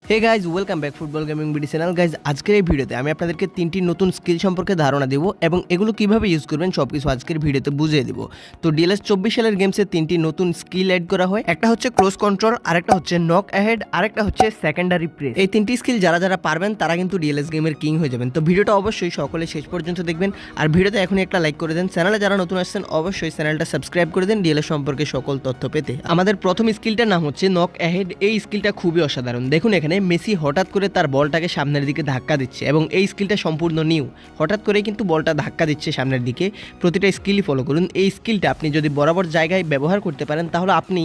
হে guys welcome back football gaming BD channel. Guys আজকের এই ভিডিওতে আমি আপনাদেরকে তিনটি নতুন স্কিল সম্পর্কে ধারণা দেবো এবং এগুলো কীভাবে ইউজ করবেন সব কিছু আজকের ভিডিওতে বুঝিয়ে দেবো। তো ডিএলএস 24 সালের গেমসে তিনটি নতুন স্কিল অ্যাড করা হয়। একটা হচ্ছে ক্লোজ কন্ট্রোল, আরেকটা হচ্ছে নক অ্যাহেড, আরেকটা হচ্ছে সেকেন্ডারি প্রেস। এই তিনটি স্কিল যারা যারা পারবেন তারা কিন্তু ডিএলএস গেমের কিং হয়ে যাবেন। তো ভিডিওটা অবশ্যই সকলে শেষ পর্যন্ত দেখবেন, আর ভিডিওতে এখনই একটা লাইক করে দেন। চ্যানেলে যারা নতুন আসছেন অবশ্যই চ্যানেলটা সাবস্ক্রাইব করে দেন ডিএলএস সম্পর্কে সকল তথ্য পেতে। আমাদের প্রথম স্কিলটার নাম হচ্ছে নক অ্যাহেড। এই স্কিলটা খুবই অসাধারণ। দেখুন এখানে মেসি হঠাৎ করে তার বলটাকে সামনের দিকে ধাক্কা দিচ্ছে এবং এই স্কিলটা সম্পূর্ণ নিউ। হঠাৎ করেই কিন্তু বলটা ধাক্কা দিচ্ছে সামনের দিকে। প্রতিটা স্কিলই ফলো করুন। এই স্কিলটা আপনি যদি বরাবর জায়গায় ব্যবহার করতে পারেন তাহলে আপনি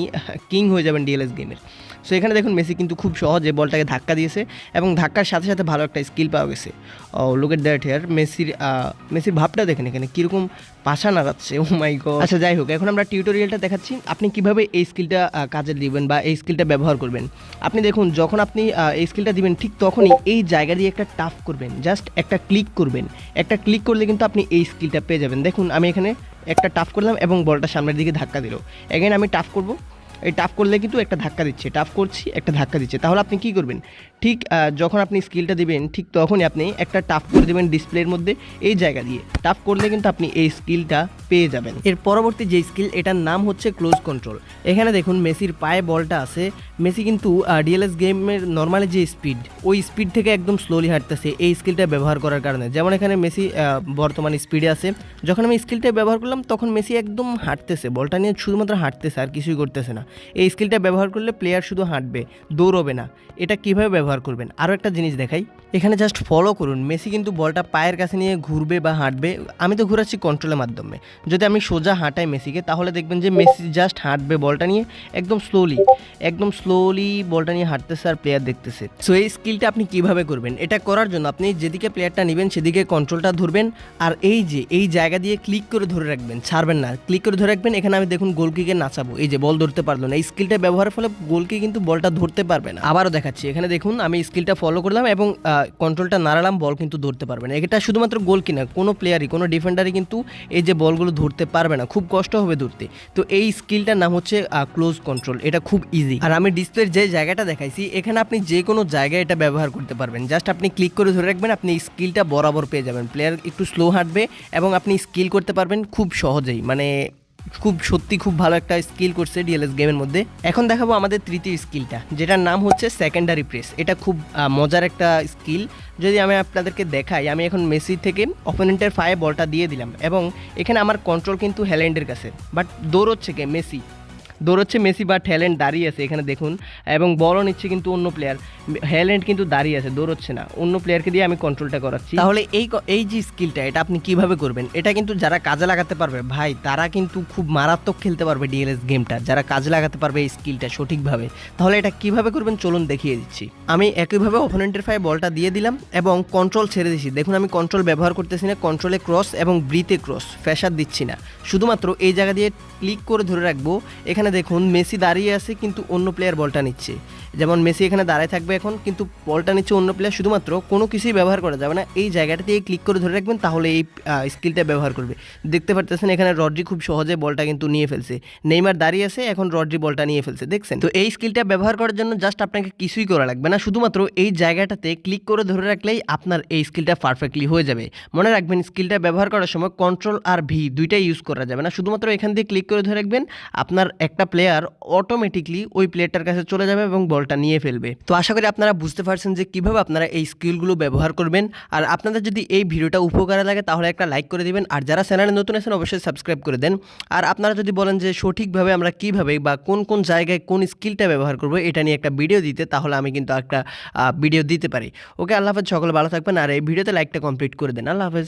কিং হয়ে যাবেন ডিএলএস গেমের। সো এখানে দেখুন মেসি কিন্তু খুব সহজে বলটাকে ধাক্কা দিয়েছে এবং ধাক্কার সাথে সাথে ভালো একটা স্কিল পাওয়া গেছে। ও লুক এট দ্যাট হিয়ার। মেসির ভাবটা দেখেন এখানে কীরকম পাশা নাড়াচ্ছে। ও মাই গড। আচ্ছা যাই হোক, এখন আমরা টিউটোরিয়ালটা দেখাচ্ছি আপনি কিভাবে এই স্কিলটা কাজে দিবেন বা এই স্কিলটা ব্যবহার করবেন। আপনি দেখুন যখন আপনি এই স্কিলটা দিবেন ঠিক তখনই এই জায়গা দিয়ে একটা টাফ করবেন, জাস্ট একটা ক্লিক করবেন। একটা ক্লিক করলে কিন্তু আপনি এই স্কিলটা পেয়ে যাবেন। দেখুন আমি এখানে একটা টাফ করলাম এবং বলটা সামনের দিকে ধাক্কা দিল। এগেন আমি টাফ করব, এই টাফ করলে কিন্তু একটা ধাক্কা দিচ্ছে, টাফ করছি একটা ধাক্কা দিচ্ছে। তাহলে আপনি কী করবেন, ঠিক যখন আপনি স্কিলটা দিবেন ঠিক তখনই আপনি একটা টাফ করে দেবেন ডিসপ্লের মধ্যে। এই জায়গা দিয়ে টাফ করলে কিন্তু আপনি এই স্কিলটা পেয়ে যাবেন। এর পরবর্তী যে স্কিল এটার নাম হচ্ছে ক্লোজ কন্ট্রোল। এখানে দেখুন মেসির পায়ে বলটা আছে। মেসি কিন্তু ডিএলএস গেমের নর্মালি যে স্পিড ওই স্পিড থেকে একদম স্লোলি হাঁটতেছে এই স্কিলটা ব্যবহার করার কারণে। যেমন এখানে মেসি বর্তমান স্পিডে আছে, যখন আমি স্কিলটা ব্যবহার করলাম তখন মেসি একদম হাঁটতেছে, বলটা নিয়ে শুধুমাত্র হাঁটতেছে আর কিছুই করতেছে না। এই স্কিলটা ব্যবহার করলে প্লেয়ার শুধু হাঁটবে, দৌড়বে না। এটা কীভাবে ব্যবহার করবেন আরও একটা জিনিস দেখাই। এখানে জাস্ট ফলো করুন। মেসি কিন্তু বলটা পায়ের কাছে নিয়ে ঘুরবে বা হাঁটবে। আমি তো ঘুরাচ্ছি কন্ট্রোলের মাধ্যমে। যদি আমি সোজা হাঁটাই মেসিকে তাহলে দেখবেন যে মেসি জাস্ট হাঁটবে বলটা নিয়ে একদম স্লোলি বলটা নিয়ে হাঁটতেছে আর প্লেয়ার দেখতেছে। সো এই স্কিলটা আপনি কিভাবে করবেন, এটা করার জন্য আপনি যেদিকে প্লেয়ারটা নেবেন সেদিকে কন্ট্রোলটা ধরবেন আর এই জায়গা দিয়ে ক্লিক করে ধরে রাখবেন, ছাড়বেন না, ক্লিক করে ধরে রাখবেন। এখানে আমি দেখুন গোলকিকে নাচাবো, এই যে বল ধরতে পারলো না। এই স্কিলটা ব্যবহারের ফলে গোলকি কিন্তু বলটা ধরতে পারবে না। আবারও দেখাচ্ছি, এখানে দেখুন আমি স্কিলটা ফলো করলাম এবং কন্ট্রোলটা নাড়ালাম, বল কিন্তু ধরতে পারবে না। এটা শুধুমাত্র গোলকি না, কোনো প্লেয়ারই কোনো ডিফেন্ডারই কিন্তু এই যে বলগুলো ধরতে পারবে না, খুব কষ্ট হবে ধরতে। তো এই স্কিলটার নাম হচ্ছে ক্লোজ কন্ট্রোল। এটা খুব ইজি। আর আমি ডিসপ্লের যে জায়গাটা দেখাইছি এখানে আপনি যে কোনো জায়গায় এটা ব্যবহার করতে পারবেন। জাস্ট আপনি ক্লিক করে ধরে রাখবেন, আপনি স্কিলটা বরাবর পেয়ে যাবেন। প্লেয়ার একটু স্লো হাঁটবে এবং আপনি স্কিল করতে পারবেন খুব সহজেই। মানে খুব ভালো একটা স্কিল করছে ডিএলএস গেমের মধ্যে। এখন দেখাবো আমাদের তৃতীয় স্কিলটা, যেটার নাম হচ্ছে সেকেন্ডারি প্রেস। এটা খুব মজার একটা স্কিল। যদি আমি আপনাদেরকে দেখাই, আমি এখন মেসি থেকে অপোনেন্টের পায়ে বলটা দিয়ে দিলাম এবং এখানে আমার কন্ট্রোল কিন্তু হ্যালেন্ডের কাছে, বাট দৌড়চ্ছে কে মেসি বাট হ্যালেন্ড দাঁড়িয়ে আছে এখানে দেখুন, এবং বলও নিচ্ছে কিন্তু অন্য প্লেয়ার। হ্যালেন্ড কিন্তু দাঁড়িয়ে আছে, দৌড়চ্ছে না, অন্য প্লেয়ারকে দিয়ে আমি কন্ট্রোলটা করাচ্ছি। তাহলে এই যে স্কিলটা এটা আপনি কিভাবে করবেন, এটা কিন্তু যারা কাজে লাগাতে পারবে ভাই তারা কিন্তু খুব মারাত্মক খেলতে পারবে ডিএলএস গেমটা, যারা কাজে লাগাতে পারবে এই স্কিলটা সঠিকভাবে। তাহলে এটা কিভাবে করবেন চলুন দেখিয়ে দিচ্ছি। আমি একইভাবে অপোনেন্টের পায়ে বলটা দিয়ে দিলাম এবং কন্ট্রোল ছেড়ে দিচ্ছি। দেখুন আমি কন্ট্রোল ব্যবহার করতেছি না, কন্ট্রোলে ক্রস এবং ব্রিতে ক্রস, প্রেসার দিচ্ছি না, শুধুমাত্র এই জায়গা দিয়ে ক্লিক করে ধরে রাখবো। এখানে দেখুন মেসি দাঁড়িয়ে আছে কিন্তু অন্য প্লেয়ার বলটা নিচ্ছে। যেমন মেসি এখানে দাঁড়ায় থাকবে এখন, কিন্তু বলটা নিচ্ছে অন্য প্লেয়ার, শুধুমাত্র কোনো কিছুই ব্যবহার করা যাবে না। এই জায়গাটা দিয়ে ক্লিক করে ধরে রাখবেন, তাহলে এই স্কিলটা ব্যবহার করবে। দেখতে পারতেছেন এখানে রড্রি খুব সহজে বলটা কিন্তু নিয়ে ফেলছে। নেইমার দাঁড়িয়ে আছে, এখন রড্রি বলটা নিয়ে ফেলছে, দেখছেন। তো এই স্কিলটা ব্যবহার করার জন্য জাস্ট আপনাকে কিছুই করা লাগবে না, শুধুমাত্র এই জায়গাটাতে ক্লিক করে ধরে রাখলেই আপনার এই স্কিলটা পারফেক্টলি হয়ে যাবে। মনে রাখবেন স্কিলটা ব্যবহার করার সময় কন্ট্রোল আর ভি দুইটাই ইউজ করা যাবে না, শুধুমাত্র এখান দিয়ে ক্লিক করে ধরে রাখবেন। আপনার একটা প্লেয়ার অটোমেটিকলি ওই প্লেয়ারটার কাছে চলে যাবে এবং বলটা নিয়ে ফেলবে। তো আশা করি আপনারা বুঝতে পারছেন যে কিভাবে আপনারা এই স্কিলগুলো ব্যবহার করবেন। আর আপনাদের যদি এই ভিডিওটা উপকারে লাগে তাহলে একটা লাইক করে দিবেন, আর যারা চ্যানেলে নতুন আছেন অবশ্যই সাবস্ক্রাইব করে দেন। আর আপনারা যদি বলেন যে সঠিকভাবে আমরা কিভাবে বা কোন জায়গায় কোন স্কিলটা ব্যবহার করবো এটা নিয়ে একটা ভিডিও দিতে, তাহলে আমি কিন্তু একটা ভিডিও দিতে পারি। ওকে, আল্লাহ হাফেজ, সকলে ভালো থাকবেন। আর এই ভিডিওতে লাইকটা কমপ্লিট করে দেন। আল্লাহ হাফেজ।